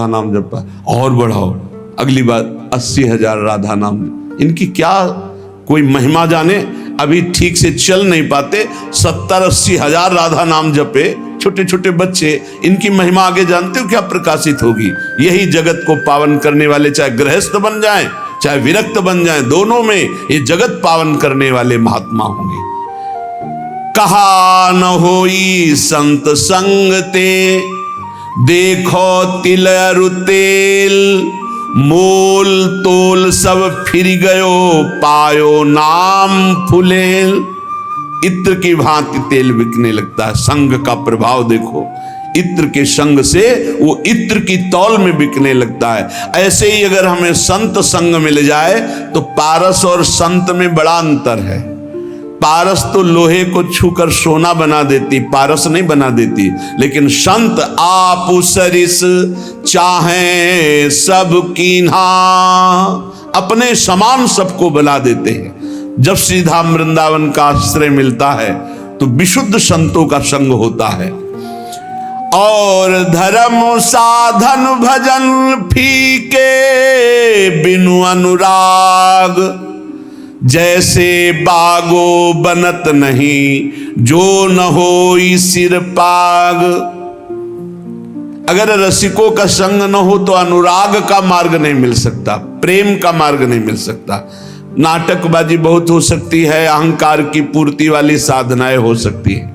नाम जपा, और बढ़ाओ, अगली बार 80,000 राधा नाम। इनकी क्या कोई महिमा जाने, अभी ठीक से चल नहीं पाते, 70-80 हजार राधा नाम जपे छोटे छोटे बच्चे, इनकी महिमा आगे जानते हो क्या प्रकाशित होगी। यही जगत को पावन करने वाले, चाहे गृहस्थ बन जाएं चाहे विरक्त बन जाएं, दोनों में ये जगत पावन करने वाले महात्मा होंगे। कहा न होई संत संग ते, देखो तिल अरु तेल, मोल तोल सब फिर गयो, पायो नाम फुलेल। इत्र की भांति तेल बिकने लगता है। संग का प्रभाव देखो, इत्र के संग से वो इत्र की तौल में बिकने लगता है। ऐसे ही अगर हमें संत संग मिल जाए तो पारस और संत में बड़ा अंतर है। पारस तो लोहे को छूकर सोना बना देती, पारस नहीं बना देती, लेकिन संत आप सरिस चाहे सब कीन्हा, अपने समान सबको बना देते हैं। जब श्रीधाम वृंदावन का आश्रय मिलता है तो विशुद्ध संतों का संग होता है। और धर्म साधन भजन फीके बिनु अनुराग, जैसे बागो बनत नहीं जो न होई सिर पाग। अगर रसिकों का संग न हो तो अनुराग का मार्ग नहीं मिल सकता, प्रेम का मार्ग नहीं मिल सकता। नाटकबाजी बहुत हो सकती है, अहंकार की पूर्ति वाली साधनाएं हो सकती है,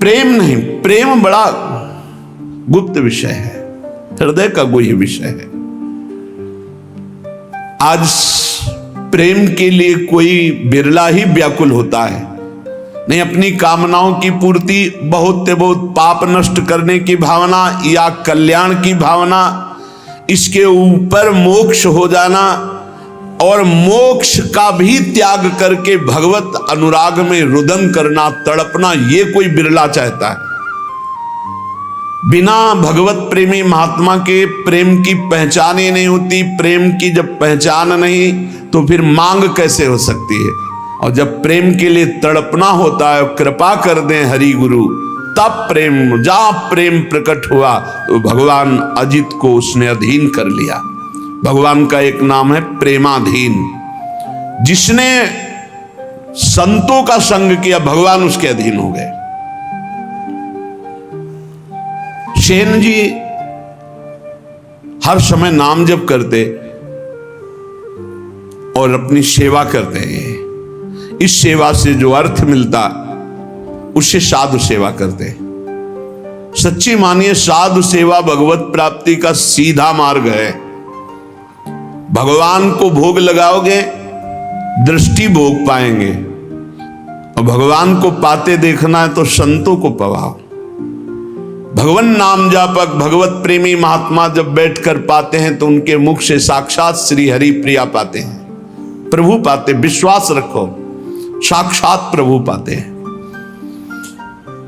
प्रेम नहीं। प्रेम बड़ा गुप्त विषय है, हृदय का गुह्य विषय है। आज प्रेम के लिए कोई बिरला ही व्याकुल होता है, नहीं अपनी कामनाओं की पूर्ति, बहुत से बहुत पाप नष्ट करने की भावना या कल्याण की भावना, इसके ऊपर मोक्ष हो जाना और मोक्ष का भी त्याग करके भगवत अनुराग में रुदन करना, तड़पना, ये कोई बिरला चाहता है। बिना भगवत प्रेमी महात्मा के प्रेम की पहचान ही नहीं होती। प्रेम की जब पहचान नहीं तो फिर मांग कैसे हो सकती है। और जब प्रेम के लिए तड़पना होता है, कृपा कर दें हरि गुरु, तब प्रेम, जहां प्रेम प्रकट हुआ तो भगवान अजित को उसने अधीन कर लिया। भगवान का एक नाम है प्रेमाधीन। जिसने संतों का संग किया भगवान उसके अधीन हो गए। सेन जी हर समय नाम जप करते और अपनी सेवा करते हैं। इस सेवा से जो अर्थ मिलता उससे साधु सेवा करते। सच्ची मानिए, साधु सेवा भगवत प्राप्ति का सीधा मार्ग है। भगवान को भोग लगाओगे, दृष्टि भोग पाएंगे, और भगवान को पाते देखना है तो संतों को पवाओ। भगवान नाम जापक, भगवत प्रेमी महात्मा जब बैठकर पाते हैं तो उनके मुख से साक्षात श्री हरि प्रिया पाते हैं, प्रभु पाते। विश्वास रखो, साक्षात प्रभु पाते हैं।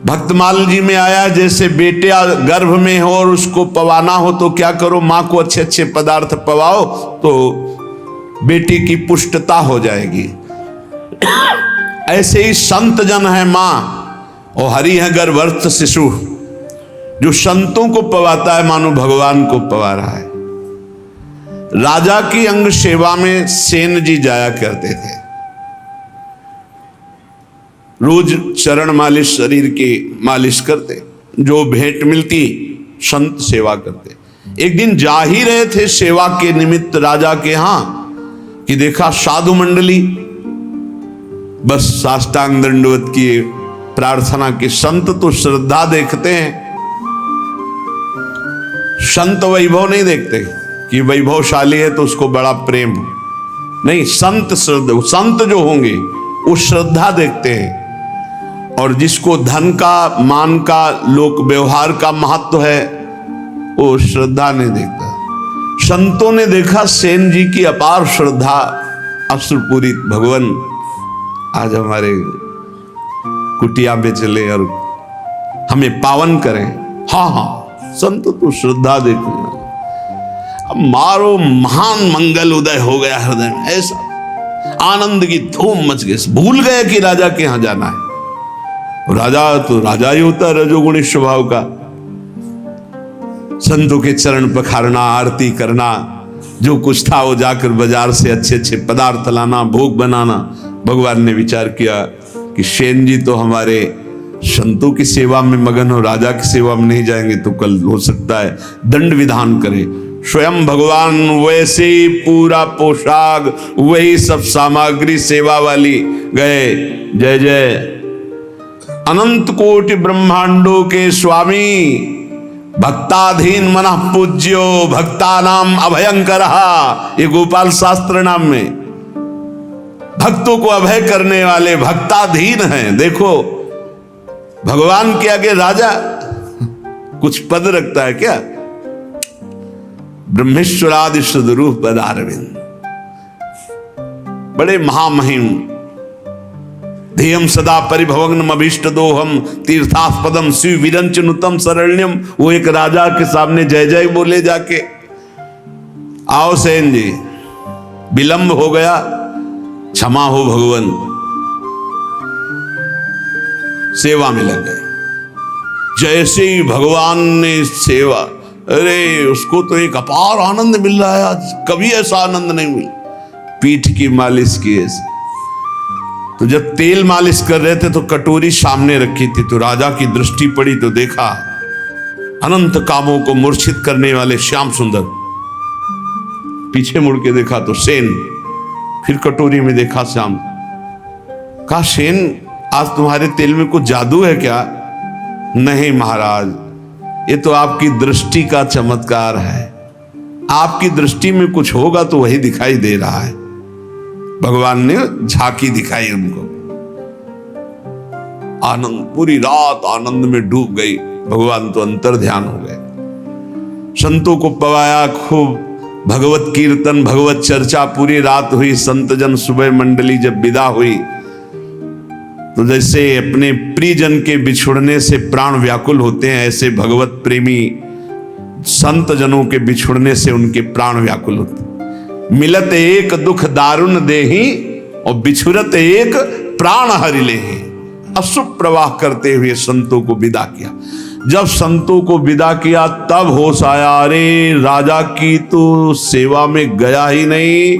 भक्तमाल जी में आया, जैसे बेटे गर्भ में हो और उसको पवाना हो तो क्या करो, माँ को अच्छे अच्छे पदार्थ पवाओ तो बेटी की पुष्टता हो जाएगी। ऐसे ही संत जन है माँ और हरि है गर्भस्थ शिशु। जो संतों को पवाता है मानो भगवान को पवा रहा है। राजा की अंग सेवा में सेन जी जाया करते थे। रोज चरण मालिश, शरीर की मालिश करते, जो भेंट मिलती संत सेवा करते। एक दिन जा ही रहे थे सेवा के निमित्त राजा के यहां कि देखा साधु मंडली बस साष्टांग दंडवत किए, प्रार्थना की। संत तो श्रद्धा देखते हैं, संत वैभव नहीं देखते कि वैभवशाली है तो उसको बड़ा प्रेम नहीं। संत श्रद्धा, संत जो होंगे वो श्रद्धा देखते हैं। और जिसको धन का, मान का, लोक व्यवहार का महत्व है वो श्रद्धा नहीं देखता। संतों ने देखा सेन जी की अपार श्रद्धा, अश्रुपूरित। भगवान आज हमारे कुटिया में चले और हमें पावन करें। हाँ हाँ, संत तो श्रद्धा देखना। अब मारो महान मंगल उदय हो गया हृदय में, ऐसा आनंद की धूम मच गई। भूल गए कि राजा के यहां जाना है। राजा तो राजा ही होता है, रजोगुणी स्वभाव का। संतों के चरण पखारना, आरती करना, जो कुछ था वो जाकर बाजार से अच्छे अच्छे पदार्थ लाना, भोग बनाना। भगवान ने विचार किया कि सेन जी तो हमारे संतों की सेवा में मगन हो, राजा की सेवा में नहीं जाएंगे तो कल हो सकता है दंड विधान करे। स्वयं भगवान वैसे ही पूरा पोशाक, वही सब सामग्री सेवा वाली गए। जय जय अनंत कोटि ब्रह्मांडों के स्वामी, भक्ताधीन मनः पूज्यो भक्ता नाम अभयंकर, ये गोपाल शास्त्र नाम में भक्तों को अभय करने वाले भक्ताधीन हैं। देखो भगवान के आगे राजा कुछ पद रखता है क्या? ब्रह्मेश्वरादि सदरूप पदारविंद, बड़े महामहिम। ध्येयम सदा परिभवग्नम अभीष्ट दोहम तीर्थास्पदम शिव विरंचनुतम शरण्यम। वो एक राजा के सामने जय जय बोले जाके। आओ सेन जी, विलंब हो गया, क्षमा हो भगवान। सेवा में लग गए। जैसे ही भगवान ने सेवा, अरे उसको तो एक अपार आनंद मिल रहा है आज, कभी ऐसा आनंद नहीं मिला। पीठ की मालिश की ऐसे, तो जब तेल मालिश कर रहे थे तो कटोरी सामने रखी थी, तो राजा की दृष्टि पड़ी तो देखा अनंत कामों को मूर्छित करने वाले श्याम सुंदर। पीछे मुड़ के देखा तो सेन, फिर कटोरी में देखा श्याम। कहा सेन आज तुम्हारे तेल में कुछ जादू है क्या? नहीं महाराज, ये तो आपकी दृष्टि का चमत्कार है। आपकी दृष्टि में कुछ होगा तो वही दिखाई दे रहा है। भगवान ने झांकी दिखाई उनको। आनंद, पूरी रात आनंद में डूब गई। भगवान तो अंतर ध्यान हो गए। संतों को पवाया खूब, भगवत कीर्तन भगवत चर्चा पूरी रात हुई। संत जन सुबह मंडली जब विदा हुई तो जैसे अपने प्रियजन के बिछुड़ने से प्राण व्याकुल होते हैं, ऐसे भगवत प्रेमी संत जनों के बिछुड़ने से उनके प्राण व्याकुल होते। मिलत एक दुख दारुण देही और बिछुरत एक प्राण हरि लेहि। अशुभ प्रवाह करते हुए संतों को विदा किया। जब संतों को विदा किया तब होश आया, अरे राजा की तो सेवा में गया ही नहीं।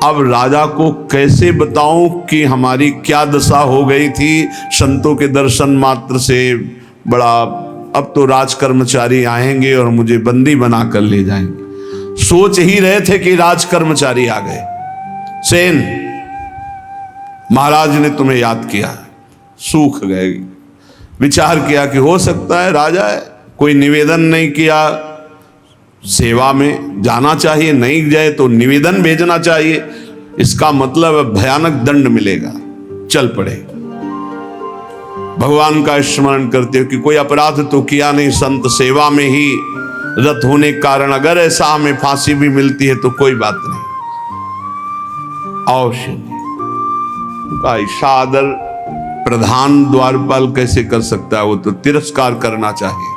अब राजा को कैसे बताऊं कि हमारी क्या दशा हो गई थी संतों के दर्शन मात्र से। बड़ा, अब तो राज कर्मचारी आएंगे और मुझे बंदी बना कर ले जाएंगे। सोच ही रहे थे कि राज कर्मचारी आ गए। सेन, महाराज ने तुम्हें याद किया, सूख गए। विचार किया कि हो सकता है राजा है, कोई निवेदन नहीं किया, सेवा में जाना चाहिए, नहीं जाए तो निवेदन भेजना चाहिए। इसका मतलब भयानक दंड मिलेगा। चल पड़े। भगवान का स्मरण करते हो कि कोई अपराध तो किया नहीं, संत सेवा में ही रत होने के कारण अगर ऐसा हमें फांसी भी मिलती है तो कोई बात नहीं। अवश्य का सादर प्रधान द्वारपाल कैसे कर सकता है? वो तो तिरस्कार करना चाहिए।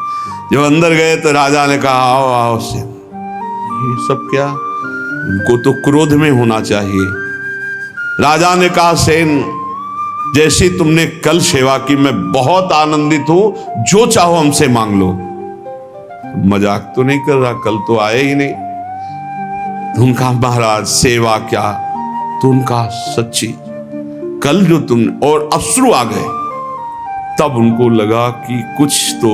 जब अंदर गए तो राजा ने कहा आओ आओ सेन। ये सब क्या? उनको तो क्रोध में होना चाहिए। राजा ने कहा सेन, जैसी तुमने कल सेवा की मैं बहुत आनंदित हूं, जो चाहो हमसे मांग लो। मजाक तो नहीं कर रहा, कल तो आए ही नहीं। तो उनका महाराज सेवा क्या? तो उनका सच्ची कल जो तुमने, और अश्रु आ गए। तब उनको लगा कि कुछ तो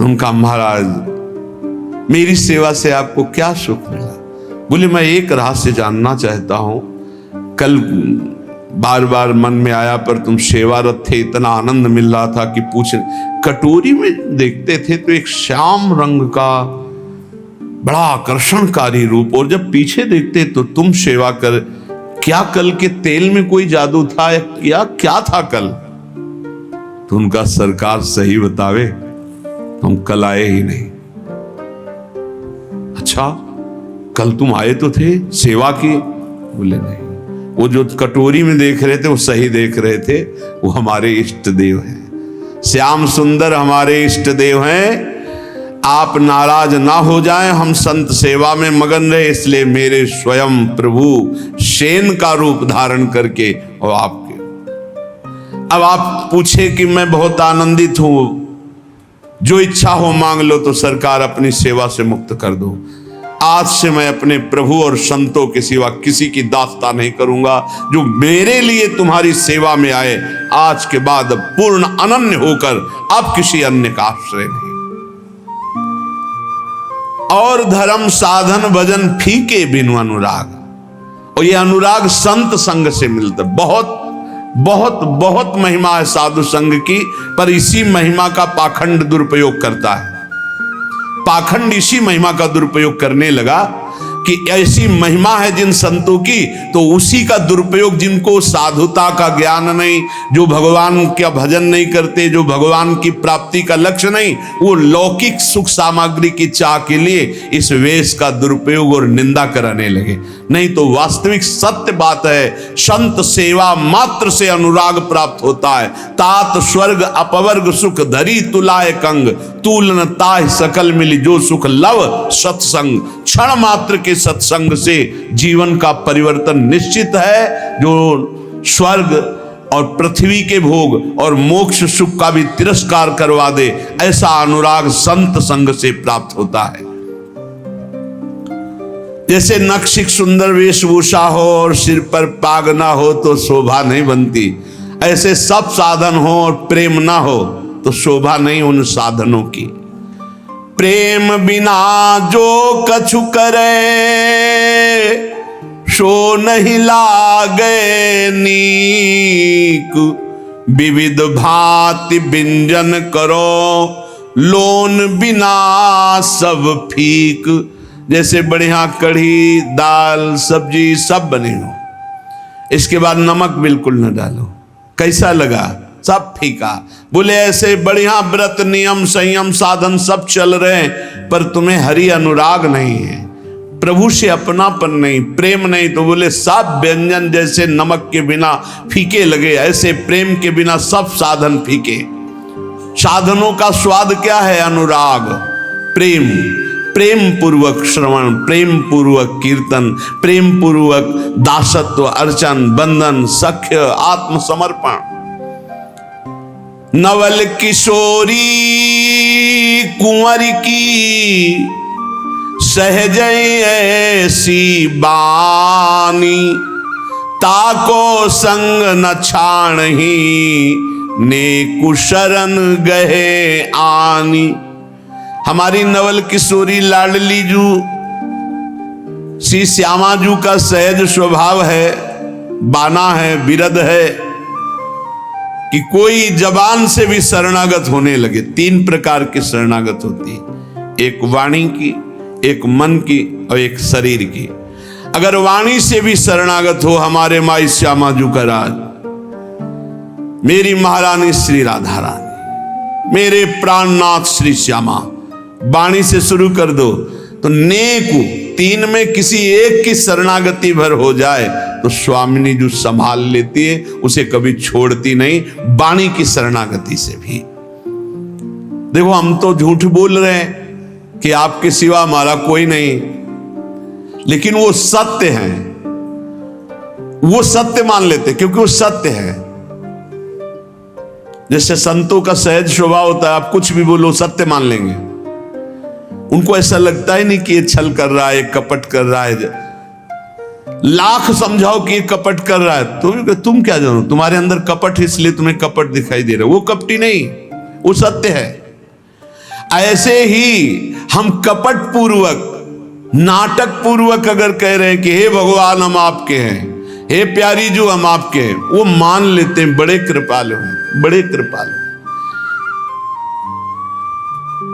उनका महाराज, मेरी सेवा से आपको क्या सुख मिला? बोले मैं एक रहस्य जानना चाहता हूं। कल बार बार मन में आया पर तुम सेवारत थे, इतना आनंद मिल रहा था कि पूछ। कटोरी में देखते थे तो एक श्याम रंग का बड़ा आकर्षणकारी रूप, और जब पीछे देखते तो तुम सेवा कर। क्या कल के तेल में कोई जादू था या क्या था कल? तो उनका सरकार सही बतावे, हम कल आए ही नहीं। अच्छा, कल तुम आए तो थे, सेवा की? बोले नहीं, वो जो कटोरी में देख रहे थे वो सही देख रहे थे, वो हमारे इष्ट देव हैं। श्याम सुंदर हमारे इष्ट देव हैं। आप नाराज ना हो जाएं, हम संत सेवा में मगन रहे, इसलिए मेरे स्वयं प्रभु सेन का रूप धारण करके और आपके। अब आप पूछे कि मैं बहुत आनंदित हूं, जो इच्छा हो मांग लो तो सरकार अपनी सेवा से मुक्त कर दो। आज से मैं अपने प्रभु और संतों के सिवा किसी की दास्ता नहीं करूंगा। जो मेरे लिए तुम्हारी सेवा में आए, आज के बाद पूर्ण अनन्य होकर अब किसी अन्य का आश्रय नहीं। और धर्म साधन भजन फीके बिनु अनुराग। और ये अनुराग संत संग से मिलता। बहुत बहुत बहुत महिमा है साधु संग की, पर इसी महिमा का पाखंड दुरुपयोग करता है। पाखंड इसी महिमा का दुरुपयोग करने लगा कि ऐसी महिमा है जिन संतों की, तो उसी का दुरुपयोग, जिनको साधुता का ज्ञान नहीं, जो भगवान का भजन नहीं करते, जो भगवान की प्राप्ति का लक्ष्य नहीं, वो लौकिक सुख सामग्री की चाह के लिए इस वेश का दुरुपयोग और निंदा कराने लगे। नहीं तो वास्तविक सत्य बात है, संत सेवा मात्र से अनुराग प्राप्त होता है। तात स्वर्ग अपवर्ग सुख धरी तुलाए कंग, तूल न ताह सकल मिली जो सुख लव सत्संग। क्षण मात्र के सत्संग से जीवन का परिवर्तन निश्चित है। जो स्वर्ग और पृथ्वी के भोग और मोक्ष सुख का भी तिरस्कार करवा दे, ऐसा अनुराग संत संग से प्राप्त होता है। जैसे नक्शिक सुंदर वेशभूषा हो और सिर पर पाग ना हो तो शोभा नहीं बनती, ऐसे सब साधन हो और प्रेम ना हो तो शोभा नहीं उन साधनों की। प्रेम बिना जो कछु करे सो नहीं लागे नीक, विविध भांति व्यंजन करो लोन बिना सब फीक। जैसे बढ़िया कढ़ी दाल सब्जी सब बने हो, इसके बाद नमक बिल्कुल न डालो, कैसा लगा? सब फीका। बोले ऐसे बढ़िया व्रत नियम संयम साधन सब चल रहे हैं, पर तुम्हें हरि अनुराग नहीं है, प्रभु से अपनापन नहीं, प्रेम नहीं, तो बोले सब व्यंजन जैसे नमक के बिना फीके लगे, ऐसे प्रेम के बिना सब साधन फीके। साधनों का स्वाद क्या है? अनुराग, प्रेम, प्रेम पूर्वक श्रवण, प्रेम पूर्वक कीर्तन, प्रेम पूर्वक दासत्व, अर्चन, बंधन, सख्य, आत्मसमर्पण। नवल किशोरी कुंवर की सहज ऐसी बानी, ताको संग न छाणही नेकु शरण गहे आनी। हमारी नवल किशोरी लाडली जू श्री श्यामा जू का सहज स्वभाव है, बाना है, विरध है कि कोई जबान से भी शरणागत होने लगे। तीन प्रकार की शरणागत होती है, एक वाणी की, एक मन की और एक शरीर की। अगर वाणी से भी शरणागत हो हमारे माई श्यामा जू का राज, मेरी महारानी श्री राधा रानी, मेरे प्राणनाथ श्री श्यामा, वाणी से शुरू कर दो तो नेकु तीन में किसी एक की शरणागति भर हो जाए तो स्वामिनी जो संभाल लेती है, उसे कभी छोड़ती नहीं, वाणी की शरणागति से भी। देखो हम तो झूठ बोल रहे हैं कि आपके सिवा हमारा कोई नहीं, लेकिन वो सत्य है, वो सत्य मान लेते क्योंकि वो सत्य है। जैसे संतों का सहज स्वभाव होता है, आप कुछ भी बोलो सत्य मान लेंगे। उनको ऐसा लगता ही नहीं कि ये छल कर रहा है, कपट कर रहा है। लाख समझाओ कि ये कपट कर रहा है, तुम क्या जानो, तुम्हारे अंदर कपट, इसलिए तुम्हें कपट दिखाई दे रहा है। वो कपटी नहीं, वो सत्य है। ऐसे ही हम कपट पूर्वक, नाटक पूर्वक अगर कह रहे हैं कि हे भगवान हम आपके हैं, हे प्यारी जो हम आपके हैं, वो मान लेते हैं। बड़े कृपालु हैं, बड़े कृपालु।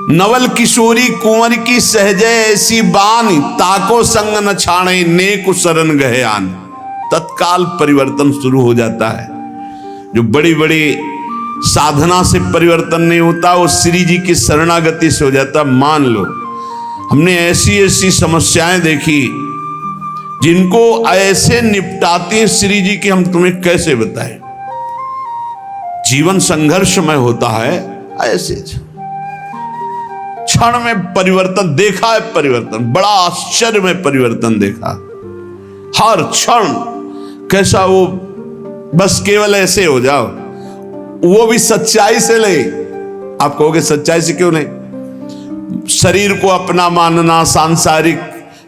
नवल किशोरी कुंवर की सहजे ऐसी बानी, ताको संग न छाणे नेकु शरण गहे आन। तत्काल परिवर्तन शुरू हो जाता है। जो बड़ी बड़ी साधना से परिवर्तन नहीं होता, वो श्री जी की शरणागति से हो जाता। मान लो हमने ऐसी ऐसी समस्याएं देखी जिनको ऐसे निपटाते हैं श्री जी की, हम तुम्हें कैसे बताएं। जीवन संघर्षमय होता है, ऐसे क्षण में परिवर्तन देखा है। परिवर्तन बड़ा आश्चर्य में परिवर्तन देखा, हर क्षण कैसा वो बस केवल ऐसे हो जाओ, वो भी सच्चाई से ले, आप कहोगे सच्चाई से क्यों नहीं? शरीर को अपना मानना, सांसारिक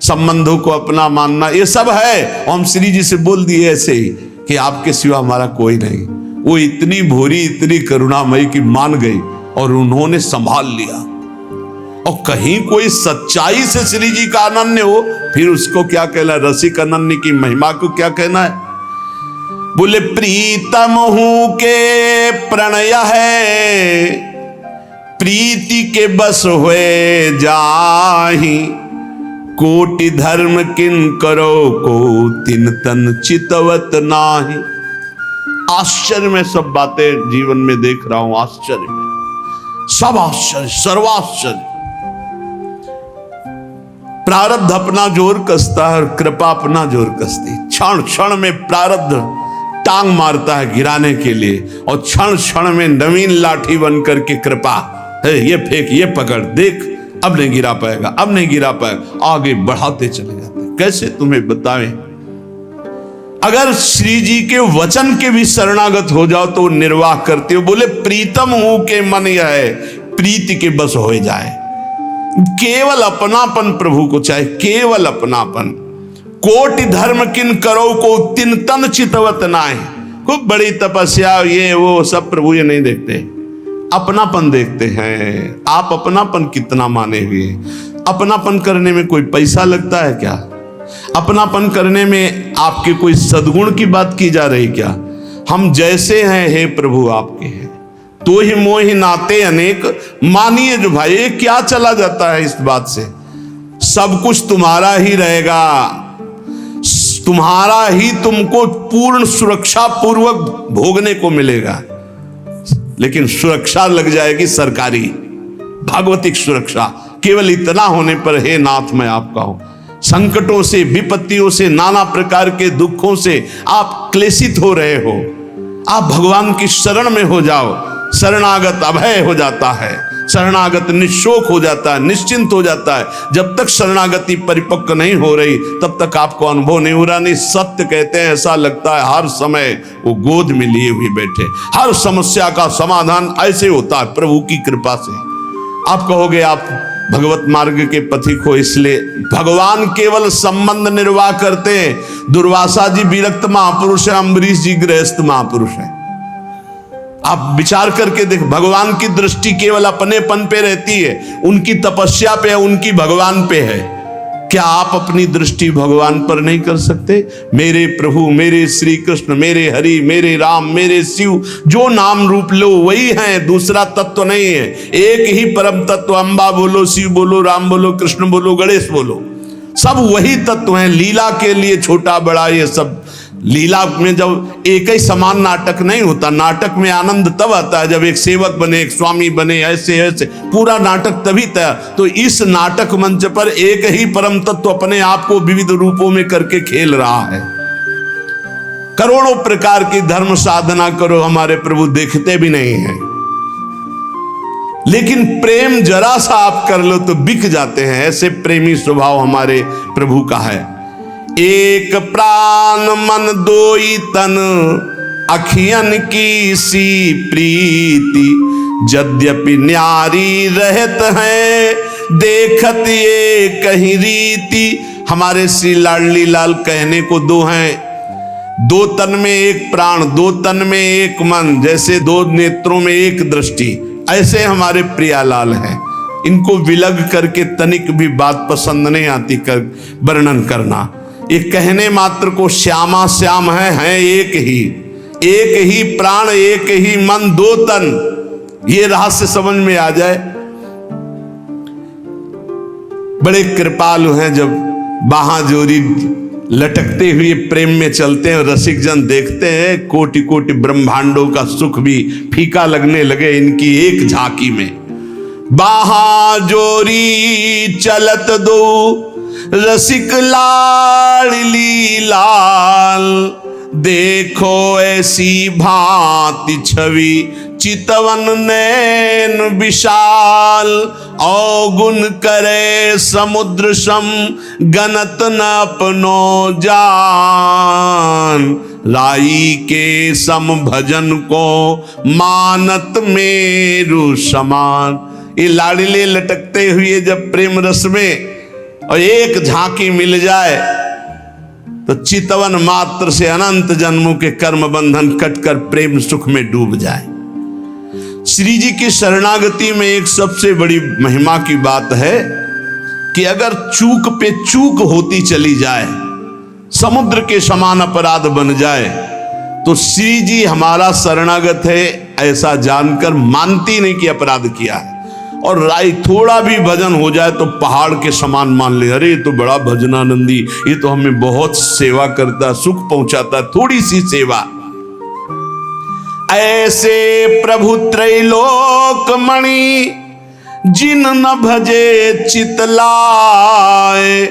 संबंधों को अपना मानना, ये सब है। और हम श्री जी से बोल दिए ऐसे ही कि आपके सिवा हमारा कोई नहीं। वो इतनी भोरी, इतनी करुणामयी की मान गई और उन्होंने संभाल लिया। और कहीं कोई सच्चाई से श्री जी का अनन्य हो, फिर उसको क्या कहना? रसिक अनन्य की महिमा को क्या कहना है? बोले प्रीतम हूं के प्रणय है, प्रीति के बस हुए जाहि, कोटि धर्म किन करो को तिन तन चितवत नाही। आश्चर्य में सब बातें जीवन में देख रहा हूं, आश्चर्य में सब आश्चर्य, सर्वाश्चर्य। प्रारब्ध अपना जोर कसता है और कृपा अपना जोर कसती। क्षण क्षण में प्रारब्ध टांग मारता है गिराने के लिए, और क्षण क्षण में नवीन लाठी बन करके कृपा है, ये फेंक, ये पकड़, देख अब नहीं गिरा पाएगा, अब नहीं गिरा पाएगा, आगे बढ़ाते चले जाते। कैसे तुम्हें बताएं? अगर श्री जी के वचन के भी शरणागत हो जाओ तो निर्वाह करते हो। बोले प्रीतम हूं के मन यह है, प्रीति के बस हो जाए। केवल अपनापन प्रभु को चाहे, केवल अपनापन। कोटि धर्म किन करो को तिन तन चितवत नाय। खूब बड़ी तपस्या, ये वो सब प्रभु ये नहीं देखते, अपनापन देखते हैं। आप अपनापन कितना माने हुए? अपनापन करने में कोई पैसा लगता है क्या? अपनापन करने में आपके कोई सद्गुण की बात की जा रही क्या? हम जैसे हैं हे प्रभु आपके हैं, तो ही मोहि नाते अनेक। मानिए जो भाई, ये क्या चला जाता है इस बात से? सब कुछ तुम्हारा ही रहेगा, तुम्हारा ही तुमको पूर्ण सुरक्षा पूर्वक भोगने को मिलेगा। लेकिन सुरक्षा लग जाएगी सरकारी, भागवतिक सुरक्षा। केवल इतना होने पर हे नाथ मैं आपका हूं। संकटों से, विपत्तियों से, नाना प्रकार के दुखों से आप क्लेशित हो रहे हो, आप भगवान की शरण में हो जाओ। शरणागत अभय हो जाता है, शरणागत निशोक हो जाता है, निश्चिंत हो जाता है। जब तक शरणागति परिपक्व नहीं हो रही तब तक आपको अनुभव नहीं हो रहा। नहीं, सत्य कहते हैं, ऐसा लगता है हर समय वो गोद में लिए हुए बैठे। हर समस्या का समाधान ऐसे होता है प्रभु की कृपा से। आप कहोगे आप भगवत मार्ग के पथिक हो, इसलिए भगवान केवल संबंध निर्वाह करते हैं। दुर्वासा जी विरक्त महापुरुष है, अम्बरीश जी गृहस्थ महापुरुष है। आप विचार करके देख, भगवान की दृष्टि केवल अपनेपन पे रहती है, उनकी तपस्या पे है, उनकी भगवान पे है। क्या आप अपनी दृष्टि भगवान पर नहीं कर सकते? मेरे प्रभु, मेरे श्री कृष्ण, मेरे हरि, मेरे राम, मेरे शिव, जो नाम रूप लो वही है, दूसरा तत्व नहीं है। एक ही परम तत्व, अम्बा बोलो, शिव बोलो, राम बोलो, कृष्ण बोलो, गणेश बोलो, सब वही तत्व हैं। लीला के लिए छोटा बड़ा ये सब, लीला में जब एक ही समान नाटक नहीं होता। नाटक में आनंद तब आता है जब एक सेवक बने, एक स्वामी बने, ऐसे ऐसे पूरा नाटक तभी तैयार। तो इस नाटक मंच पर एक ही परम तत्व अपने आप को विविध रूपों में करके खेल रहा है। करोड़ों प्रकार की धर्म साधना करो, हमारे प्रभु देखते भी नहीं है। लेकिन प्रेम जरा सा आप कर लो तो बिक जाते हैं। ऐसे प्रेमी स्वभाव हमारे प्रभु का है। एक प्राण मन दोई तन, अखियन की सी प्रीति, यद्यपि न्यारी रहत है, देखत ये कहीं रीति। हमारे श्री लाडली लाल कहने को दो हैं, दो तन में एक प्राण, दो तन में एक मन, जैसे दो नेत्रों में एक दृष्टि, ऐसे हमारे प्रियालाल हैं। इनको विलग करके तनिक भी बात पसंद नहीं आती कर वर्णन करना। ये कहने मात्र को श्यामा श्याम हैं एक ही प्राण, एक ही मन, दो तन। ये रहस्य समझ में आ जाए। बड़े कृपालु हैं, जब बाहां जोरी लटकते हुए प्रेम में चलते हैं, रसिक जन देखते हैं, कोटि कोटि ब्रह्मांडों का सुख भी फीका लगने लगे इनकी एक झांकी में। बाहां जोरी चलत दो, रसिक लाडली लाल, देखो ऐसी भांति छवि, चितवन नैन विशाल, अवगुण करे समुद्र सम, गणत न अपनो जान, राई के सम भजन को मानत मेरु समान। ये लाडले लटकते हुए जब प्रेम रस में और एक झांकी मिल जाए तो चितवन मात्र से अनंत जन्मों के कर्म बंधन कटकर प्रेम सुख में डूब जाए। श्री जी की शरणागति में एक सबसे बड़ी महिमा की बात है कि अगर चूक पे चूक होती चली जाए, समुद्र के समान अपराध बन जाए, तो श्री जी हमारा शरणागत है ऐसा जानकर मानती नहीं कि अपराध किया है। और राय थोड़ा भी भजन हो जाए तो पहाड़ के समान मान ले, अरे ये तो बड़ा भजनानंदी, ये तो हमें बहुत सेवा करता, सुख पहुंचाता, थोड़ी सी सेवा। ऐसे प्रभु त्रैलोक मणि जिन न भजे चितलाए,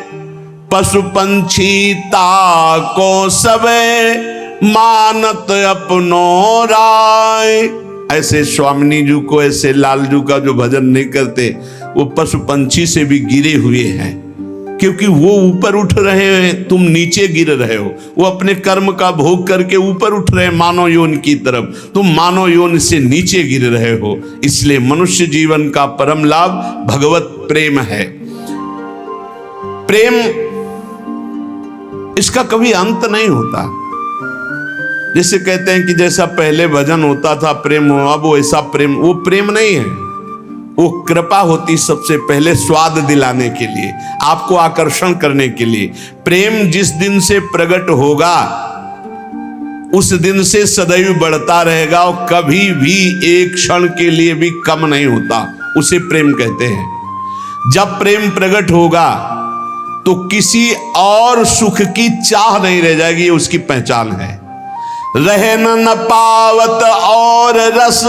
पशु पंछी ताको सबे मानत अपनो राय। ऐसे स्वामिनी जी को, ऐसे लालजू का जो भजन नहीं करते, वो पशु पंछी से भी गिरे हुए हैं, क्योंकि वो ऊपर उठ रहे हैं, तुम नीचे गिर रहे हो। वो अपने कर्म का भोग करके ऊपर उठ रहे हैं मानव योनि की तरफ, तुम मानव योनि से नीचे गिर रहे हो। इसलिए मनुष्य जीवन का परम लाभ भगवत प्रेम है। प्रेम इसका कभी अंत नहीं होता। जैसे कहते हैं कि जैसा पहले भजन होता था प्रेम हो, अब वो ऐसा प्रेम, वो प्रेम नहीं है, वो कृपा होती सबसे पहले स्वाद दिलाने के लिए, आपको आकर्षण करने के लिए। प्रेम जिस दिन से प्रकट होगा उस दिन से सदैव बढ़ता रहेगा और कभी भी एक क्षण के लिए भी कम नहीं होता, उसे प्रेम कहते हैं। जब प्रेम प्रकट होगा तो किसी और सुख की चाह नहीं रह जाएगी, ये उसकी पहचान है। रहे न पावत और रस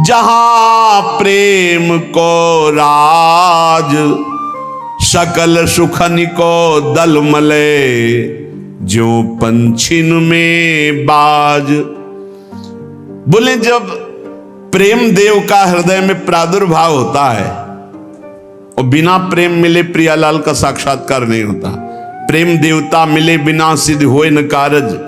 जहां प्रेम को राज, सकल सुखन को दल मले जो पंछिन में बाज। बोले जब प्रेम देव का हृदय में प्रादुर्भाव होता है और बिना प्रेम मिले प्रियालाल का साक्षात्कार नहीं होता। प्रेम देवता मिले बिना सिद्ध होए न कारज।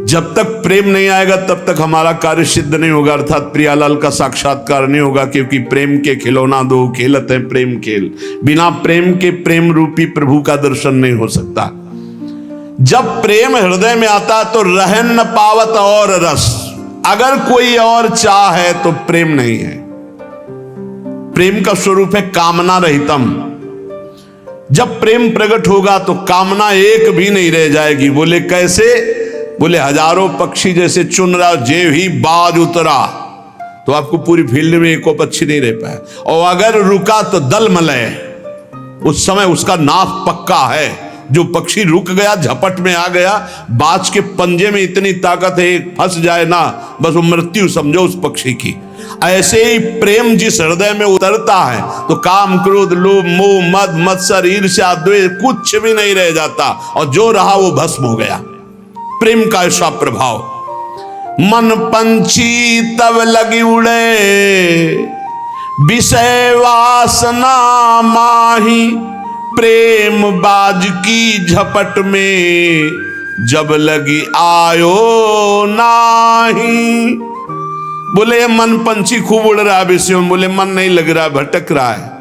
जब तक प्रेम नहीं आएगा तब तक हमारा कार्य सिद्ध नहीं होगा, अर्थात प्रियालाल का साक्षात्कार नहीं होगा, क्योंकि प्रेम के खिलौना दो खेलत है प्रेम खेल। बिना प्रेम के प्रेम रूपी प्रभु का दर्शन नहीं हो सकता। जब प्रेम हृदय में आता तो रहन न पावत और रस। अगर कोई और चाह है तो प्रेम नहीं है। प्रेम का स्वरूप है कामना रहितम। जब प्रेम प्रकट होगा तो कामना एक भी नहीं रह जाएगी। बोले कैसे? बोले हजारों पक्षी जैसे चुन रहा, जे ही बाज उतरा तो आपको पूरी फील्ड में एक पक्षी नहीं रह पाया, और अगर रुका तो दल मलय, उस समय उसका नाफ पक्का है। जो पक्षी रुक गया, झपट में आ गया, बाज के पंजे में इतनी ताकत है, फंस जाए ना बस वो मृत्यु समझो उस पक्षी की। ऐसे ही प्रेम जिस हृदय में उतरता है तो काम क्रोध लोभ मोह मद मत्सर ईर्ष्या द्वेष कुछ भी नहीं रह जाता, और जो रहा वो भस्म हो गया। प्रेम का ऐसा प्रभाव। मन पंछी तब लगी उड़े, विषय वासना माही, प्रेम बाज की झपट में जब लगी आयो नाही। बोले मन पंछी खूब उड़ रहा है विषय में, बोले मन नहीं लग रहा, भटक रहा है।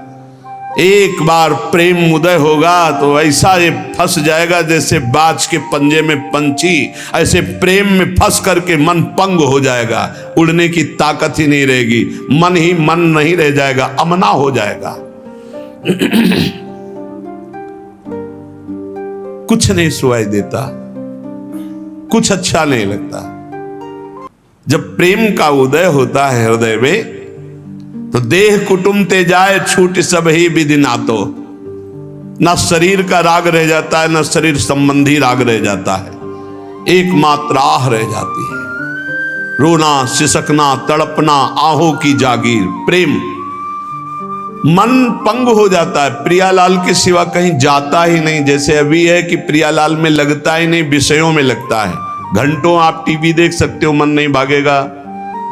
एक बार प्रेम उदय होगा तो ऐसा ये फंस जाएगा जैसे बाज के पंजे में पंछी, ऐसे प्रेम में फंस करके मन पंग हो जाएगा, उड़ने की ताकत ही नहीं रहेगी, मन ही मन नहीं रह जाएगा, अमना हो जाएगा। कुछ नहीं सुनाई देता, कुछ अच्छा नहीं लगता। जब प्रेम का उदय होता है हृदय में तो देह कुटुंब ते जाए छूट सब ही विधि नातो। ना शरीर का राग रह जाता है, ना शरीर संबंधी राग रह जाता है, एकमात्र आह रह जाती है। रोना सिसकना तड़पना आहों की जागीर प्रेम। मन पंग हो जाता है, प्रियालाल के सिवा कहीं जाता ही नहीं। जैसे अभी है कि प्रियालाल में लगता ही नहीं, विषयों में लगता है। घंटों आप टीवी देख सकते हो, मन नहीं भागेगा।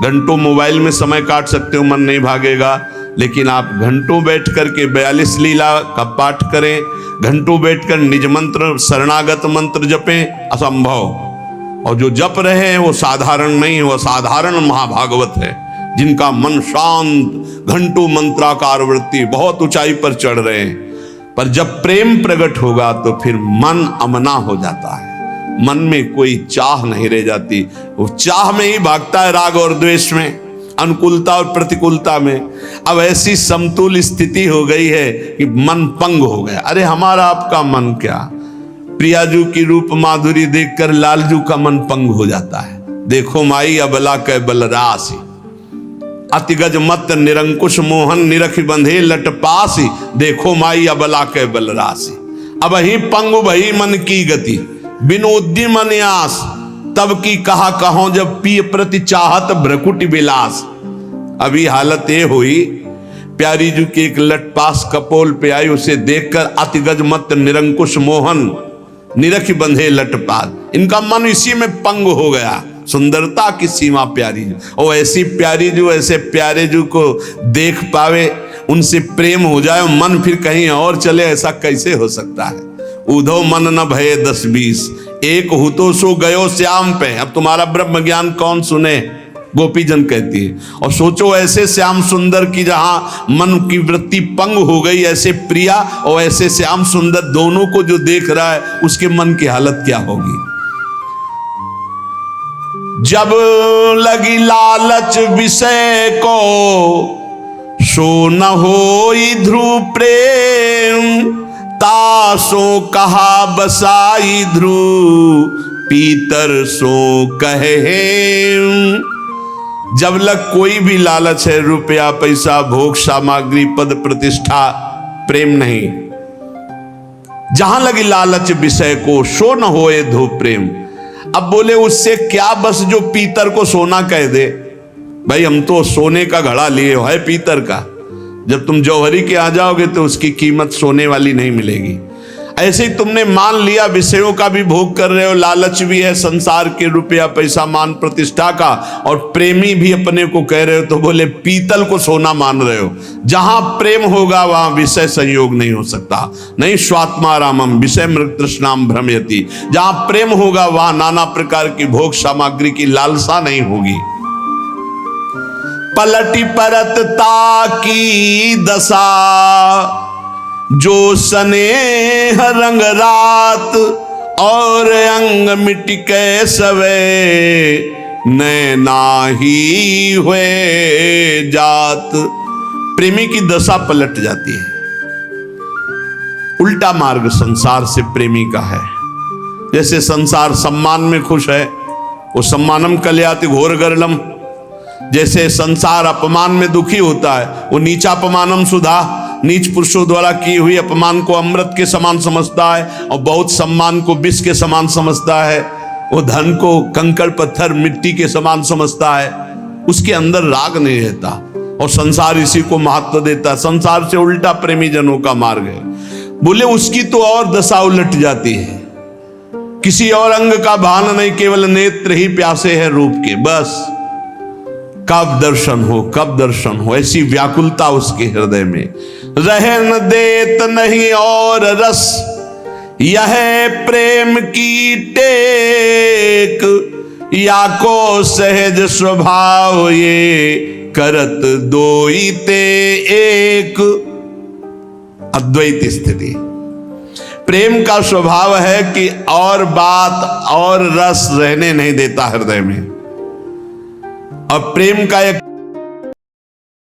घंटों मोबाइल में समय काट सकते हो, मन नहीं भागेगा। लेकिन आप घंटों बैठ करके 42 लीला का पाठ करें, घंटों बैठकर निज मंत्र शरणागत मंत्र जपें, असंभव। और जो जप रहे हैं वो साधारण नहीं, वो साधारण महाभागवत है, जिनका मन शांत, घंटों मंत्राकार वृत्ति, बहुत ऊंचाई पर चढ़ रहे हैं। पर जब प्रेम प्रकट होगा तो फिर मन अमना हो जाता है, मन में कोई चाह नहीं रह जाती, वो चाह में ही भागता है, राग और द्वेष में, अनुकूलता और प्रतिकूलता में। अब ऐसी समतुल स्थिति हो गई है कि मन पंग हो गया। अरे हमारा आपका मन क्या, प्रियाजू की रूप माधुरी देखकर लालजू का मन पंग हो जाता है। देखो माई अबला कै बलरासी, अतिगज मत निरंकुश मोहन निरख बंधे लट पासी, देखो माई अबला कै बलरासी। अब ही पंग भई मन की गति, बिनु उद्यम न्यास, तब की कहा कहो जब पिय प्रति चाहत भ्रकुटि विलास। अभी हालत ये हुई, प्यारी जी की एक लटपास कपोल पे आई, उसे देखकर अतिगज मत निरंकुश मोहन निरख बंधे लटपास, इनका मन इसी में पंग हो गया। सुंदरता की सीमा प्यारी जू, और ऐसी प्यारी जू, ऐसे प्यारे जू को देख पावे, उनसे प्रेम हो जाए, मन फिर कहीं और चले, ऐसा कैसे हो सकता है। उधो मन न भये 10-20, एक हु तो सो गयो श्याम पे। अब तुम्हारा ब्रह्म ज्ञान कौन सुने, गोपीजन कहती है। और सोचो ऐसे श्याम सुंदर की जहां मन की वृत्ति पंग हो गई, ऐसे प्रिया और ऐसे श्याम सुंदर दोनों को जो देख रहा है, उसके मन की हालत क्या होगी। जब लगी लालच विषय को, सो न होई ध्रुव प्रेम, तासो कहा बसाई ध्रुव, पीतर सो कहे। जब लग कोई भी लालच है, रुपया पैसा भोग सामग्री पद प्रतिष्ठा, प्रेम नहीं। जहां लगी लालच विषय को, सो न होए ध्रुव प्रेम। अब बोले उससे क्या, बस जो पीतर को सोना कह दे। भाई हम तो सोने का घड़ा लिए हो, है पीतर का। जब तुम जौहरी के आ जाओगे तो उसकी कीमत सोने वाली नहीं मिलेगी। ऐसे ही तुमने मान लिया विषयों का भी भोग कर रहे हो, लालच भी है संसार के, रुपया पैसा मान प्रतिष्ठा का, और प्रेमी भी अपने को कह रहे हो, तो बोले पीतल को सोना मान रहे हो। जहां प्रेम होगा वहां विषय संयोग नहीं हो सकता। नहीं स्वात्मारामम विषय मृग तृष्णाम भ्रमयति, जहां प्रेम होगा वहां नाना प्रकार की भोग सामग्री की लालसा नहीं होगी। पलटी परतता की दशा, जो स्नेह रंग रात, और अंग मिट के सवे, नैना ही हुए जात। प्रेमी की दशा पलट जाती है, उल्टा मार्ग संसार से प्रेमी का है। जैसे संसार सम्मान में खुश है, वो सम्मानम कल्याति घोर गर्लम। जैसे संसार अपमान में दुखी होता है, वो नीचापमानम सुधा, नीच पुरुषों द्वारा की हुई अपमान को अमृत के समान समझता है, और बहुत सम्मान को विष के समान समझता है। वो धन को कंकड़ पत्थर मिट्टी के समान समझता है, उसके अंदर राग नहीं रहता, और संसार इसी को महत्व देता है। संसार से उल्टा प्रेमी जनों का मार्ग है। बोले उसकी तो और दशा उलट जाती है, किसी और अंग का भान नहीं, केवल नेत्र ही प्यासे है रूप के। बस कब दर्शन हो, कब दर्शन हो, ऐसी व्याकुलता उसके हृदय में। रहन देत नहीं और रस, यह प्रेम की टेक, या को सहज स्वभाव ये, करत दोई ते एक। अद्वैत स्थिति। प्रेम का स्वभाव है कि और बात और रस रहने नहीं देता हृदय में। अब प्रेम का एक